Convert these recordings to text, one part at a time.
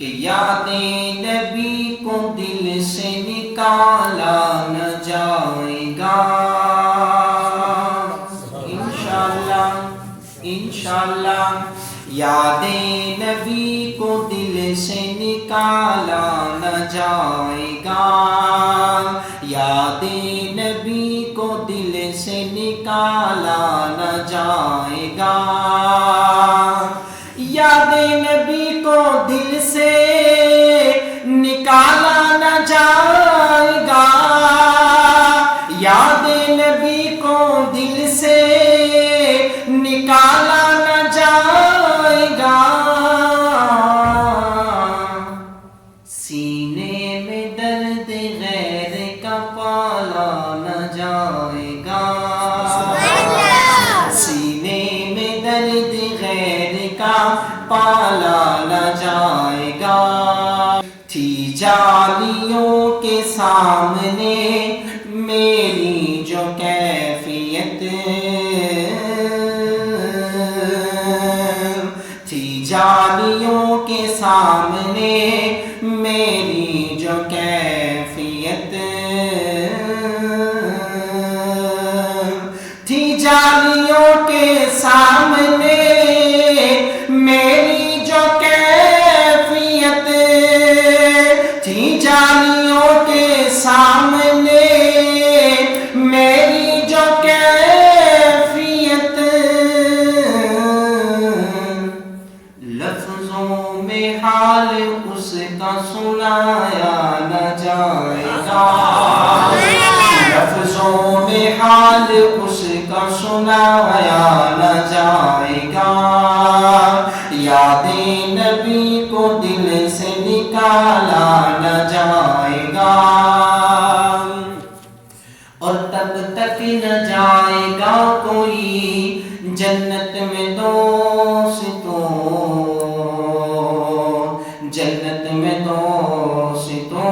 کہ یاد نبی کو دل سے نکالا نہ جائے گا انشاءاللہ انشاءاللہ یاد نبی کو دل سے نکالا نہ جائے گا یاد نبی کو دل سے نکالا نہ جائے گا یاد نبی کو دل سے نکالا نہ جائے گا یاد نبی کو دل سے نکالا نہ جائے گا سینے میں درد غیر کا پالا نہ جائے گا سینے میں درد غیر کا پالا نہ جائے گا تھی جالیوں کے سامنے میری جو کیفیت تھی جالیوں کے سامنے میری جو کیفیت تھی جالیوں کے سامنے میری جو کیفیت تھی جالیوں کے سامنے میری جو کیفیت لفظوں میں حال اس کا سنایا نہ جائے گا لفظوں میں حال اس کا سنایا نہ جائے گا یاد نبی کو دل سے نکالا نہ جائے گا اور تب تک نہ جائے گا کوئی جنت میں دوستوں جنت میں دوستوں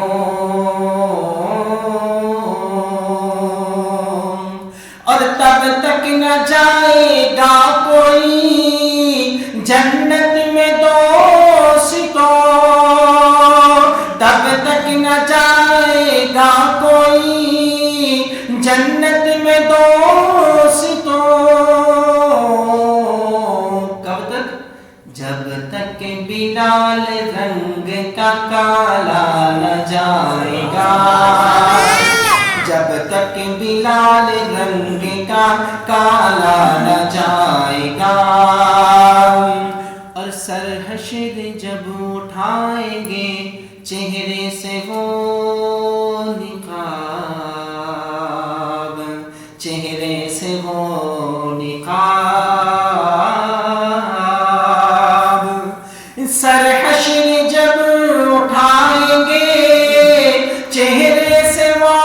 اور تب تک نہ جائے گا کوئی جنت میں دوستوں تب تک نہ جائے گا کوئی جنت میں دوستوں کب تک جب تک بلال رنگ کا کالا نہ جائے گا جب تک بلال رنگ کا کالا نہ جائے گا اور سر حشر جب اٹھائیں گے چہرے سے وہ نقاب چہرے سے وہ نقاب سر حشر جب اٹھائیں گے چہرے سے وہ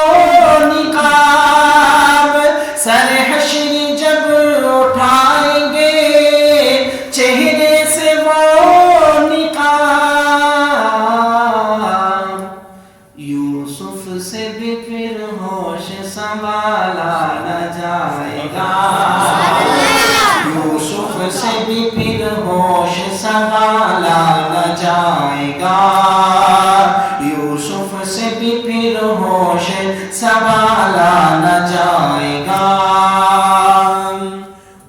نقاب سر حشر جب اٹھائیں گے چہرے سے وہ نقاب یوسف سے بھی پھر ہوش سنبھالا نہ جائے گا یوسف سے بھی پھر ہوش سنبھالا نہ جائے گا یوسف سے بھی پھر ہوش سنبھالا نہ جائے گا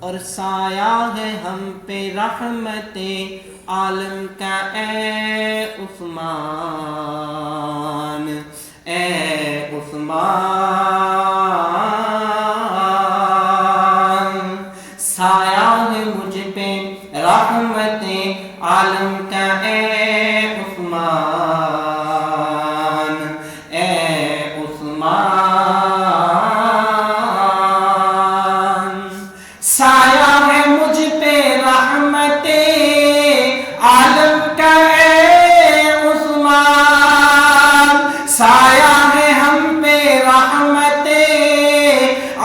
اور سایہ ہے ہم پہ رحمت عالم کا اے عثمان سایہ ہے مجھ پہ رحمت عالم کا اے عثمان سایہ ہے مجھ پہ رحمت عالم کا اے عثمان سایہ ہے ہم پہ رحمت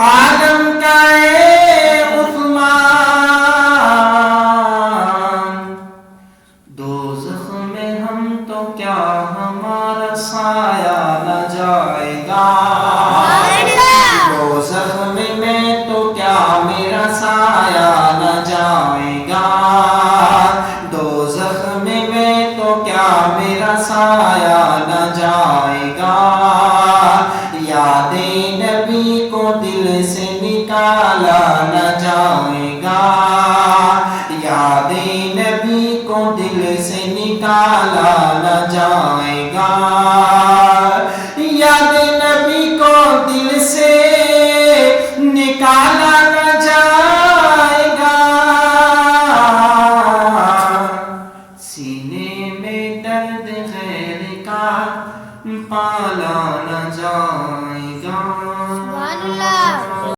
عالم کا اے عثمان دوزخ میں ہم تو کیا ہمارا سایہ نہ جائے گا دوزخ میں تو کیا میرا سایہ نہ جائے گا دوزخ میں تو کیا گا میرا سایہ نہ جائے گا، یاد نبی کو دل سے نکالا نہ جائے گا، یاد نبی کو دل سے نکالا نہ جائے گا۔